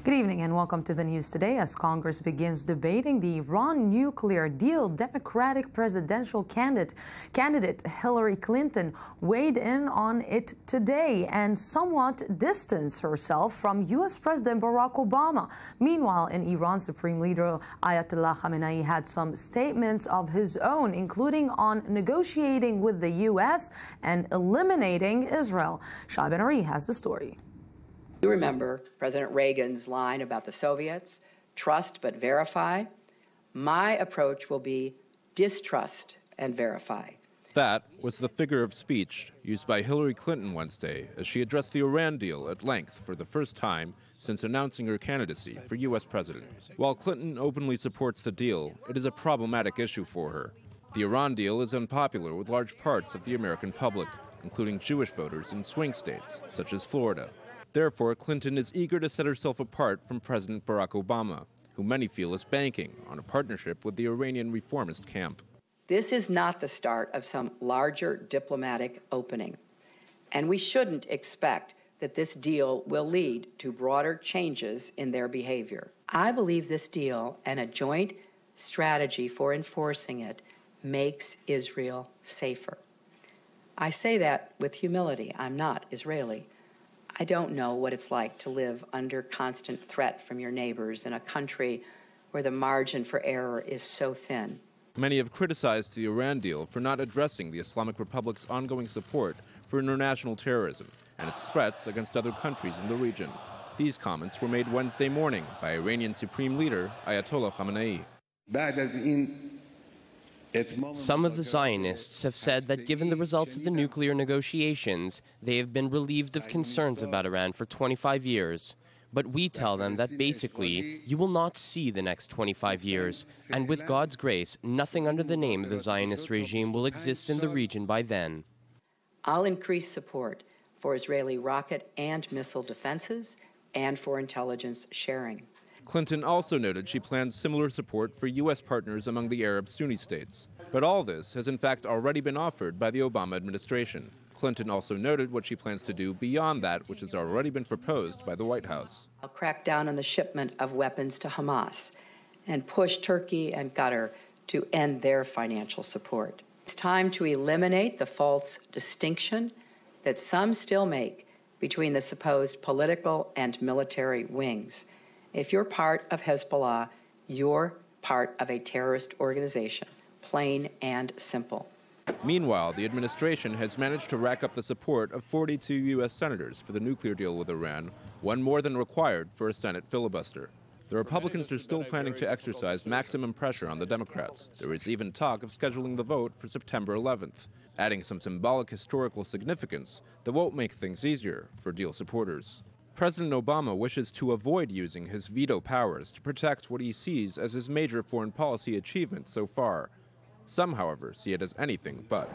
Good evening and welcome to the news today. As Congress begins debating the Iran nuclear deal, Democratic presidential candidate Hillary Clinton weighed in on it today and somewhat distanced herself from U.S. President Barack Obama. Meanwhile, in Iran, Supreme Leader Ayatollah Khamenei had some statements of his own, including on negotiating with the U.S. and eliminating Israel. Shah Ben-Ari has the story. You remember President Reagan's line about the Soviets, trust but verify. My approach will be distrust and verify. That was the figure of speech used by Hillary Clinton Wednesday as she addressed the Iran deal at length for the first time since announcing her candidacy for U.S. president. While Clinton openly supports the deal, it is a problematic issue for her. The Iran deal is unpopular with large parts of the American public, including Jewish voters in swing states, such as Florida. Therefore, Clinton is eager to set herself apart from President Barack Obama, who many feel is banking on a partnership with the Iranian reformist camp. This is not the start of some larger diplomatic opening, and we shouldn't expect that this deal will lead to broader changes in their behavior. I believe this deal and a joint strategy for enforcing it makes Israel safer. I say that with humility. I'm not Israeli. I don't know what it's like to live under constant threat from your neighbors in a country where the margin for error is so thin. Many have criticized the Iran deal for not addressing the Islamic Republic's ongoing support for international terrorism and its threats against other countries in the region. These comments were made Wednesday morning by Iranian Supreme Leader Ayatollah Khamenei. Some of the Zionists have said that given the results of the nuclear negotiations, they have been relieved of concerns about Iran for 25 years. But we tell them that basically, you will not see the next 25 years, and with God's grace, nothing under the name of the Zionist regime will exist in the region by then. I'll increase support for Israeli rocket and missile defenses and for intelligence sharing. Clinton also noted she plans similar support for U.S. partners among the Arab Sunni states. But all this has in fact already been offered by the Obama administration. Clinton also noted what she plans to do beyond that which has already been proposed by the White House. I'll crack down on the shipment of weapons to Hamas and push Turkey and Qatar to end their financial support. It's time to eliminate the false distinction that some still make between the supposed political and military wings. If you're part of Hezbollah, you're part of a terrorist organization, plain and simple. Meanwhile, the administration has managed to rack up the support of 42 U.S. senators for the nuclear deal with Iran, one more than required for a Senate filibuster. The Republicans are still planning to exercise maximum pressure on the Democrats. There is even talk of scheduling the vote for September 11th. Adding some symbolic historical significance, the vote makes things easier for deal supporters. President Obama wishes to avoid using his veto powers to protect what he sees as his major foreign policy achievement so far. Some, however, see it as anything but.